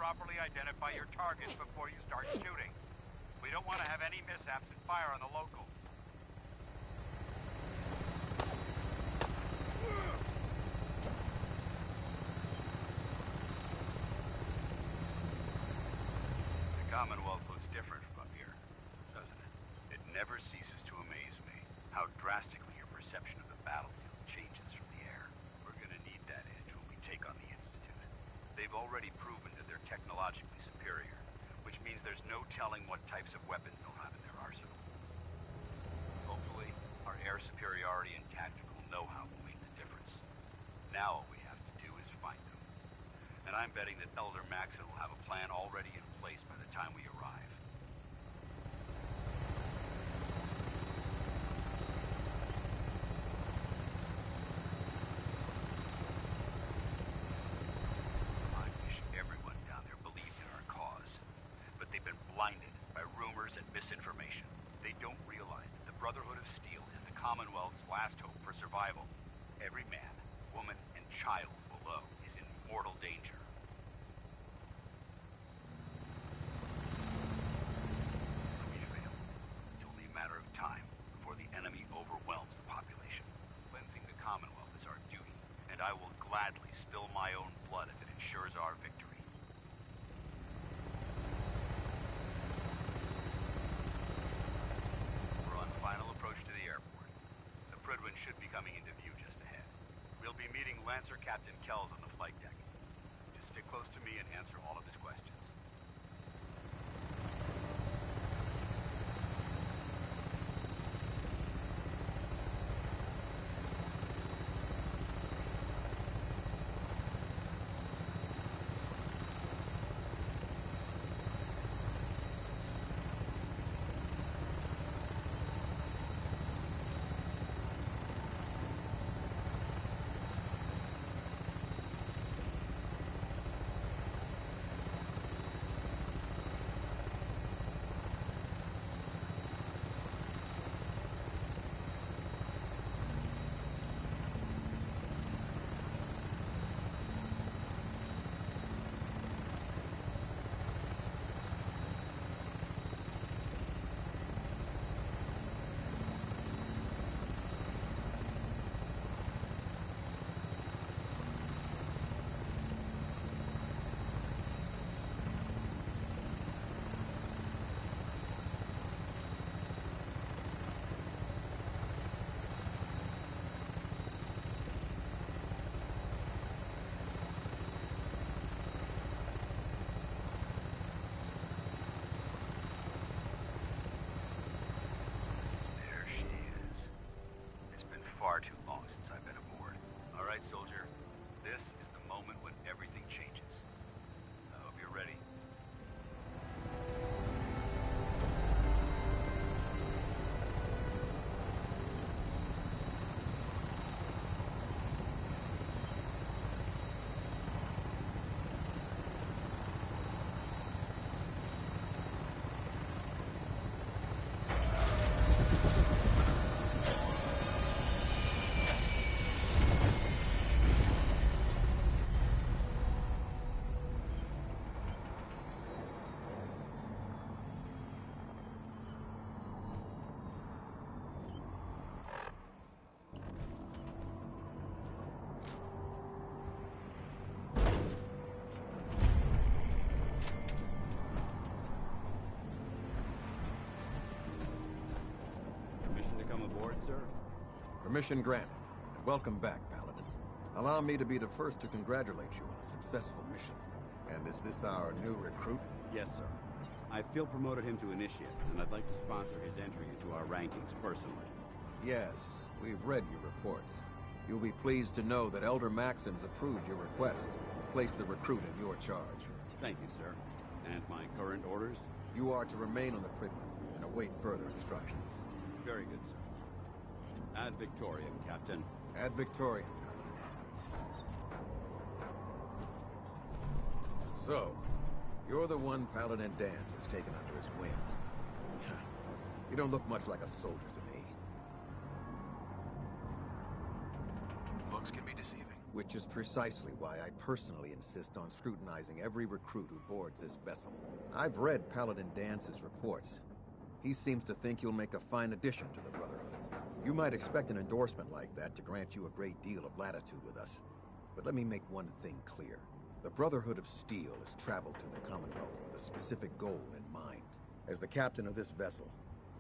properly identify your targets before you start shooting. We don't want to have any mishaps and fire on the locals. The Commonwealth looks different from up here, doesn't it? It never ceases to amaze me how drastically your perception of the battlefield changes from the air. We're gonna need that edge when we take on the Institute. They've already proven that they're technologically superior, which means there's no telling what types of weapons they'll have in their arsenal. Hopefully, our air superiority and tactical know-how will make the difference. Now all we have to do is find them. And I'm betting that Elder Maxon will have a plan already in place by the time we arrive. I wish everyone down there believed in our cause. But they've been blinded by rumors and misinformation. They don't realize that the Brotherhood of Steel is the Commonwealth's last hope for survival. Every man, woman, and child below is in mortal danger. If we fail, it's only a matter of time before the enemy overwhelms the population. Cleansing the Commonwealth is our duty, and I will gladly spill my own blood if it ensures our victory. Final approach to the airport. The Prydwen should be coming into view just ahead. We'll be meeting Lancer Captain Kells on the flight deck. Just stick close to me and answer all of his questions. Far too long since I've been aboard. All right, soldier. This is the moment when everything changes. I hope you're ready. Sir? Permission granted, and welcome back, Paladin. Allow me to be the first to congratulate you on a successful mission. And is this our new recruit? Yes, sir. I feel promoted him to initiate, and I'd like to sponsor his entry into our rankings personally. Yes, we've read your reports. You'll be pleased to know that Elder Maxon's approved your request to place the recruit in your charge. Thank you, sir. And my current orders? You are to remain on the Prydwen and await further instructions. Very good, sir. Ad Victoriam, Captain. Ad Victoriam, Paladin. So, you're the one Paladin Danse has taken under his wing. You don't look much like a soldier to me. Looks can be deceiving. Which is precisely why I personally insist on scrutinizing every recruit who boards this vessel. I've read Paladin Dance's reports. He seems to think you'll make a fine addition to the Brotherhood. You might expect an endorsement like that to grant you a great deal of latitude with us. But let me make one thing clear. The Brotherhood of Steel has traveled to the Commonwealth with a specific goal in mind. As the captain of this vessel,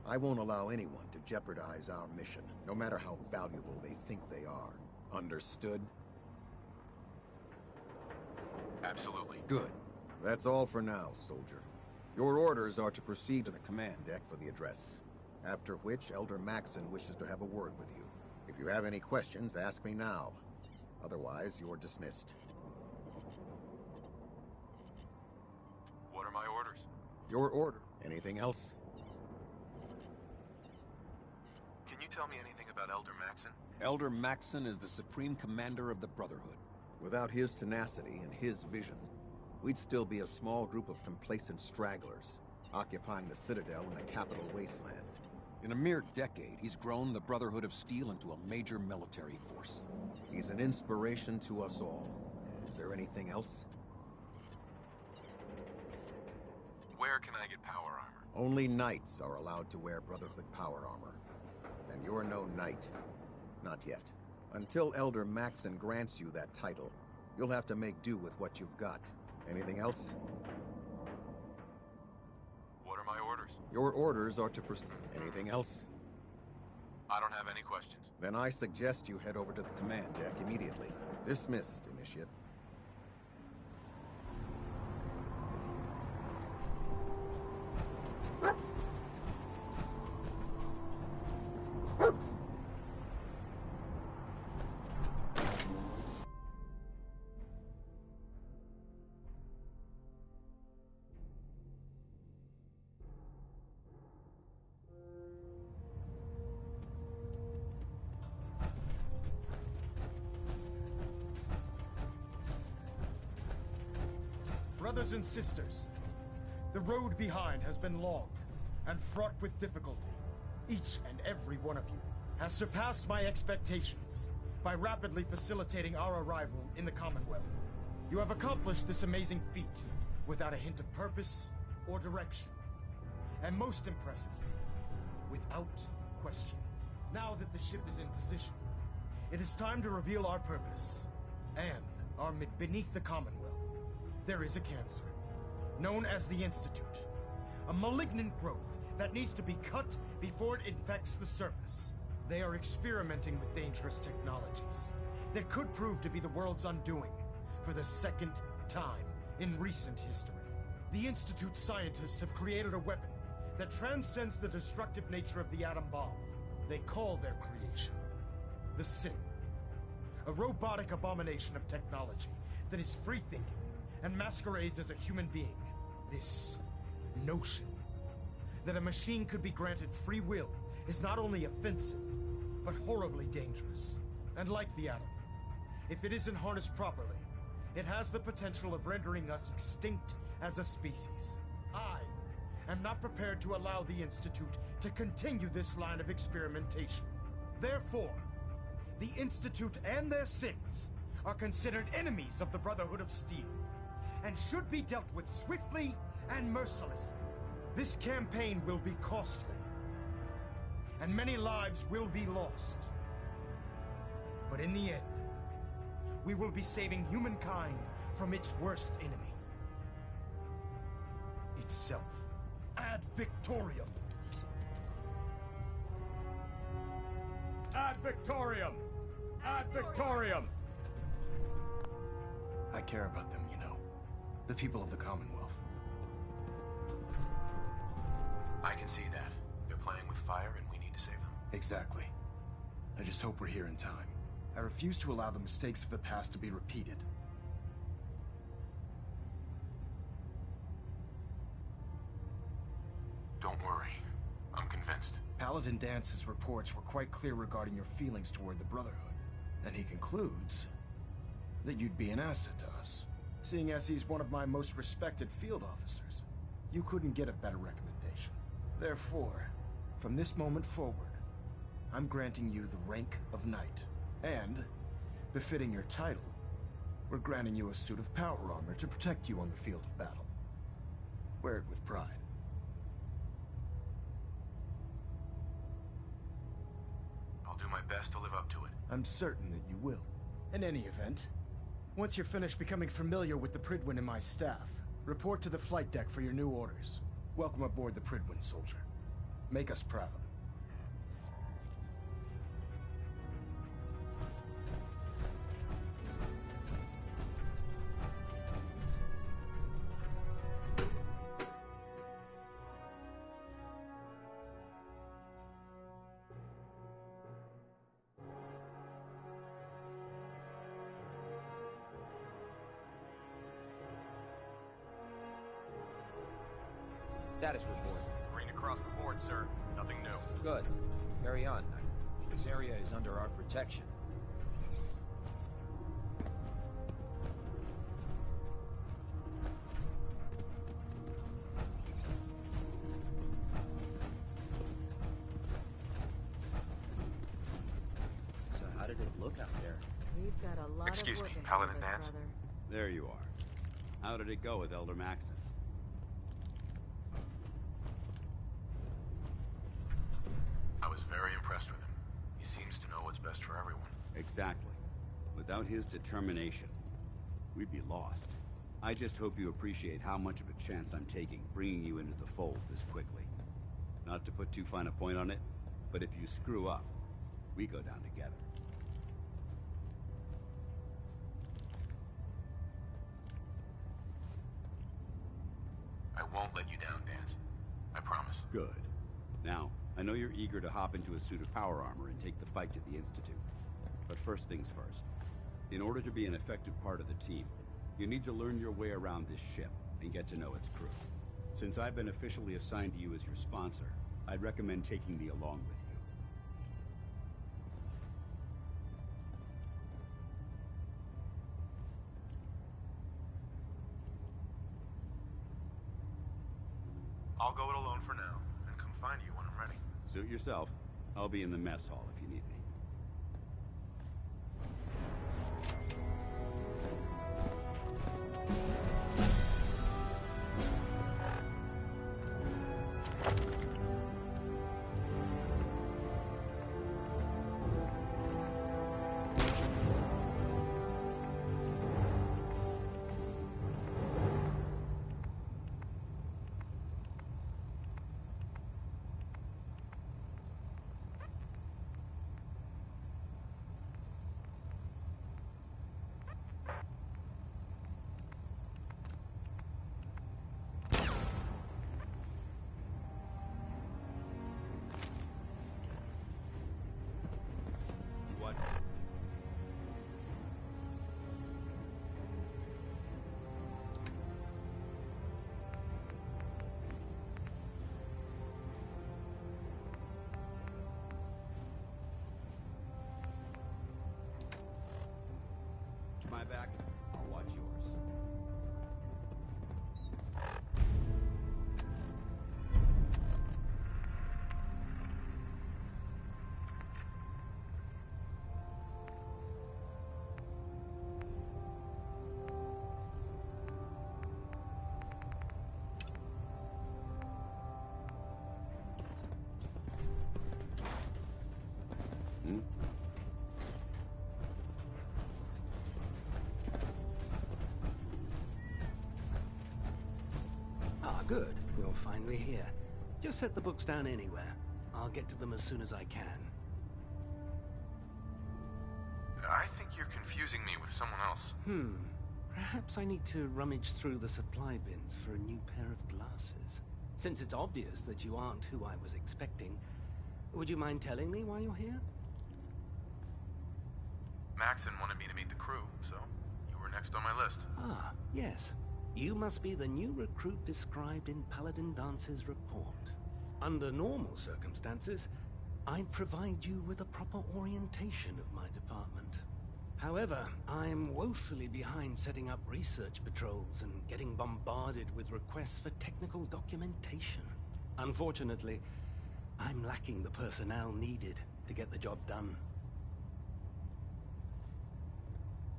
I won't allow anyone to jeopardize our mission, no matter how valuable they think they are. Understood? Absolutely. Good. That's all for now, soldier. Your orders are to proceed to the command deck for the address. After which, Elder Maxon wishes to have a word with you. If you have any questions, ask me now. Otherwise, you're dismissed. What are my orders? Your order. Anything else? Can you tell me anything about Elder Maxon? Elder Maxon is the Supreme Commander of the Brotherhood. Without his tenacity and his vision, we'd still be a small group of complacent stragglers, occupying the Citadel in the capital wasteland. In a mere decade, he's grown the Brotherhood of Steel into a major military force. He's an inspiration to us all. Is there anything else? Where can I get power armor? Only knights are allowed to wear Brotherhood power armor. And you're no knight. Not yet. Until Elder Maxon grants you that title, you'll have to make do with what you've got. Anything else? What are my orders? Your orders are to proceed. Anything else? I don't have any questions. Then I suggest you head over to the command deck immediately. Dismissed, Initiate. Brothers and sisters, the road behind has been long and fraught with difficulty. Each and every one of you has surpassed my expectations by rapidly facilitating our arrival in the Commonwealth. You have accomplished this amazing feat without a hint of purpose or direction. And most impressively, without question. Now that the ship is in position, it is time to reveal our purpose and our beneath the Commonwealth. There is a cancer, known as the Institute. A malignant growth that needs to be cut before it infects the surface. They are experimenting with dangerous technologies that could prove to be the world's undoing for the second time in recent history. The Institute scientists have created a weapon that transcends the destructive nature of the atom bomb. They call their creation the Synth. A robotic abomination of technology that is free-thinking and masquerades as a human being. This notion that a machine could be granted free will is not only offensive, but horribly dangerous. And like the atom, if it isn't harnessed properly, it has the potential of rendering us extinct as a species. I am not prepared to allow the Institute to continue this line of experimentation. Therefore, the Institute and their synths are considered enemies of the Brotherhood of Steel, and should be dealt with swiftly and mercilessly. This campaign will be costly, and many lives will be lost. But in the end, we will be saving humankind from its worst enemy. Itself. Ad Victoriam! Ad Victoriam! Ad Victoriam! I care about them, you know. The people of the Commonwealth. I can see that. They're playing with fire and we need to save them. Exactly. I just hope we're here in time. I refuse to allow the mistakes of the past to be repeated. Don't worry. I'm convinced. Paladin Dance's reports were quite clear regarding your feelings toward the Brotherhood. And he concludes that you'd be an asset to us. Seeing as he's one of my most respected field officers, you couldn't get a better recommendation. Therefore, from this moment forward, I'm granting you the rank of knight. And, befitting your title, We're granting you a suit of power armor to protect you on the field of battle. Wear it with pride. I'll do my best to live up to it. I'm certain that you will. In any event, once you're finished becoming familiar with the Prydwen and my staff, report to the flight deck for your new orders. Welcome aboard the Prydwen, soldier. Make us proud. Status report. Green across the board, sir. Nothing new. Good. Carry on. This area is under our protection. So how did it look out there? We've got a lot Excuse of me, work ahead Paladin of us, Dance? brother. There you are. How did it go with Elder Maxon? I was very impressed with him. He seems to know what's best for everyone. Exactly. Without his determination, we'd be lost. I just hope you appreciate how much of a chance I'm taking bringing you into the fold this quickly. Not to put too fine a point on it, but if you screw up, we go down together. I won't let you down, Dance. I promise. Good. Now, I know you're eager to hop into a suit of power armor and take the fight to the Institute. But first things first. In order to be an effective part of the team, you need to learn your way around this ship and get to know its crew. Since I've been officially assigned to you as your sponsor, I'd recommend taking me along with you. I'll go it alone for now, and come find you when I'm ready. Suit yourself. I'll be in the mess hall if you need me. What? To my back, I'll watch yours. Hmm? Ah, good. You're finally here. Just set the books down anywhere. I'll get to them as soon as I can. I think you're confusing me with someone else. Perhaps I need to rummage through the supply bins for a new pair of glasses. Since it's obvious that you aren't who I was expecting, would you mind telling me why you're here? Maxon wanted me to meet the crew, so you were next on my list. Ah, yes. You must be the new recruit described in Paladin Dance's report. Under normal circumstances, I'd provide you with a proper orientation of my department. However, I'm woefully behind setting up research patrols and getting bombarded with requests for technical documentation. Unfortunately, I'm lacking the personnel needed to get the job done.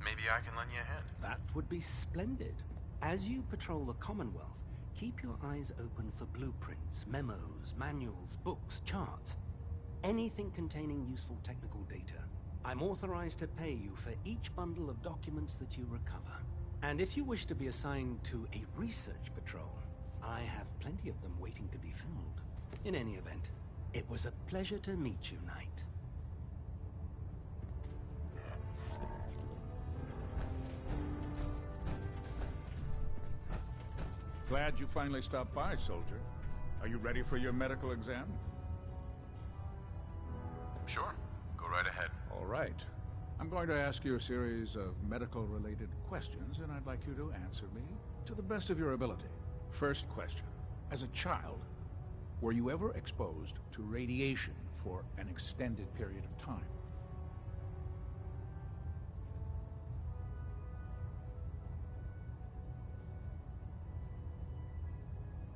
Maybe I can lend you a hand. That would be splendid. As you patrol the Commonwealth, keep your eyes open for blueprints, memos, manuals, books, charts. Anything containing useful technical data. I'm authorized to pay you for each bundle of documents that you recover. And if you wish to be assigned to a research patrol, I have plenty of them waiting to be filled. In any event, it was a pleasure to meet you, Knight. Glad you finally stopped by, soldier. Are you ready for your medical exam? Sure. Go right ahead. All right. I'm going to ask you a series of medical-related questions, and I'd like you to answer me to the best of your ability. First question. As a child, were you ever exposed to radiation for an extended period of time?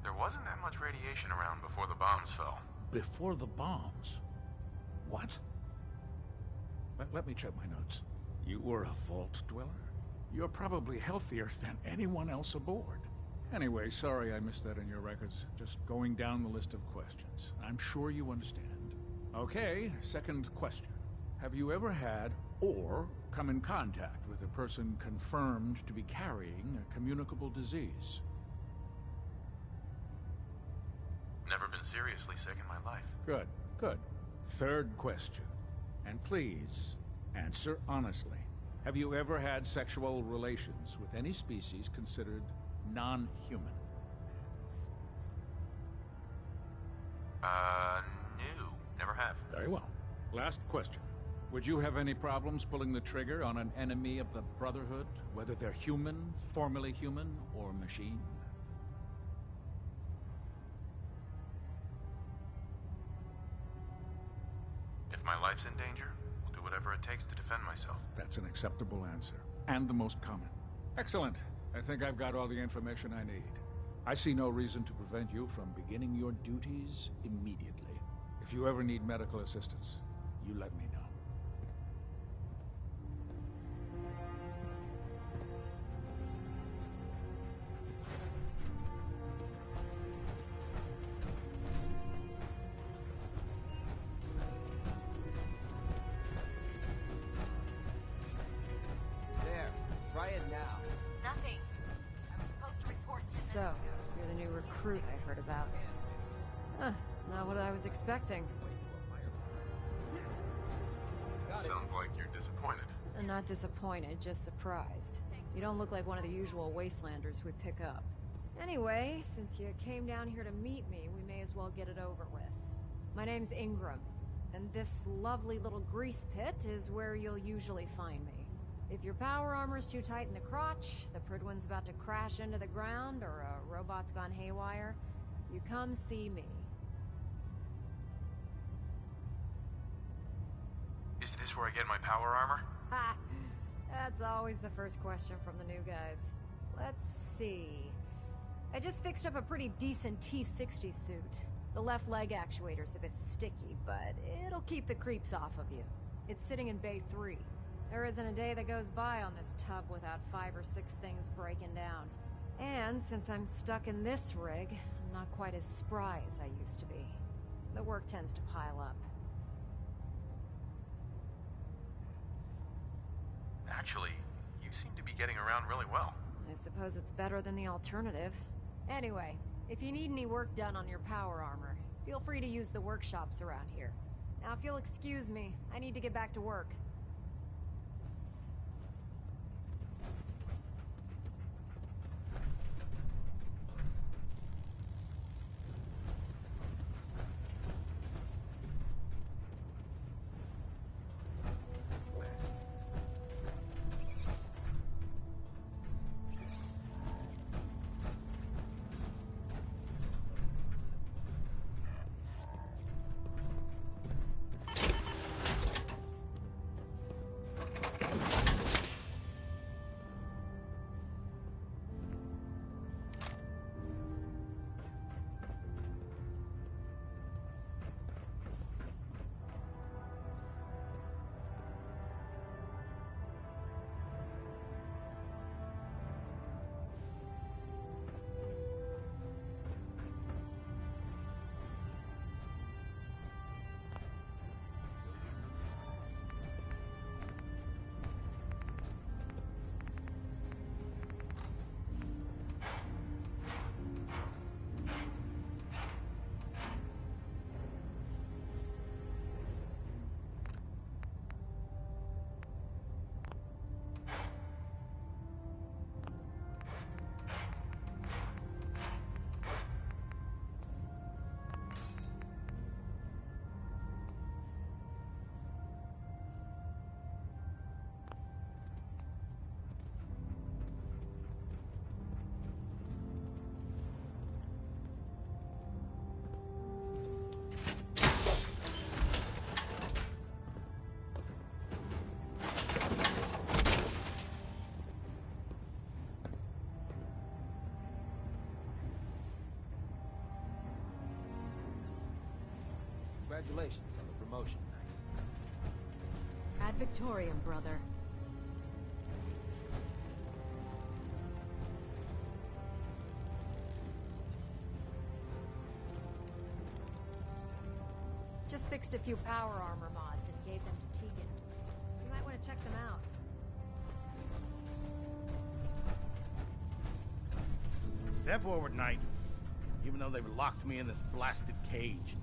There wasn't that much radiation around before the bombs fell. Before the bombs? What? Let me check my notes. You were a vault dweller? You're probably healthier than anyone else aboard. Anyway, sorry I missed that in your records. Just going down the list of questions. I'm sure you understand. Okay, second question. Have you ever had or come in contact with a person confirmed to be carrying a communicable disease? Never been seriously sick in my life. Good, good. Third question. And please, answer honestly. Have you ever had sexual relations with any species considered non-human? No. Never have. Very well. Last question. Would you have any problems pulling the trigger on an enemy of the Brotherhood, whether they're human, formerly human, or machine? If my life's in danger, I'll do whatever it takes to defend myself. That's an acceptable answer, and the most common. Excellent. I think I've got all the information I need. I see no reason to prevent you from beginning your duties immediately. If you ever need medical assistance, you let me know. There. Try it now. Nothing. I'm supposed to report 10 minutes So, ago. you're the new recruit I heard about. Huh, not what I was expecting. Sounds like you're disappointed. I'm not disappointed, just surprised. You don't look like one of the usual wastelanders we pick up. Anyway, since you came down here to meet me, we may as well get it over with. My name's Ingram, and this lovely little grease pit is where you'll usually find me. If your power armor's too tight in the crotch, the Pridwin's about to crash into the ground, or a robot's gone haywire, you come see me. Is this where I get my power armor? Ha! That's always the first question from the new guys. Let's see. I just fixed up a pretty decent T-60 suit. The left leg actuator's a bit sticky, but it'll keep the creeps off of you. It's sitting in Bay 3. There isn't a day that goes by on this tub without 5 or 6 things breaking down. And since I'm stuck in this rig, I'm not quite as spry as I used to be. The work tends to pile up. Actually, you seem to be getting around really well. I suppose it's better than the alternative. Anyway, if you need any work done on your power armor, feel free to use the workshops around here. Now, if you'll excuse me, I need to get back to work. Congratulations on the promotion, Knight. Ad Victoriam, brother. Just fixed a few power armor mods and gave them to Tegan. You might want to check them out. Step forward, Knight. Even though they've locked me in this blasted cage,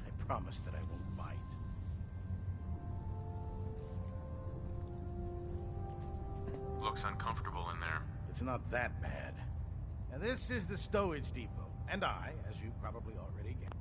I promise that I won't bite. Looks uncomfortable in there. It's not that bad. Now, this is the stowage depot, and I, as you probably already guessed,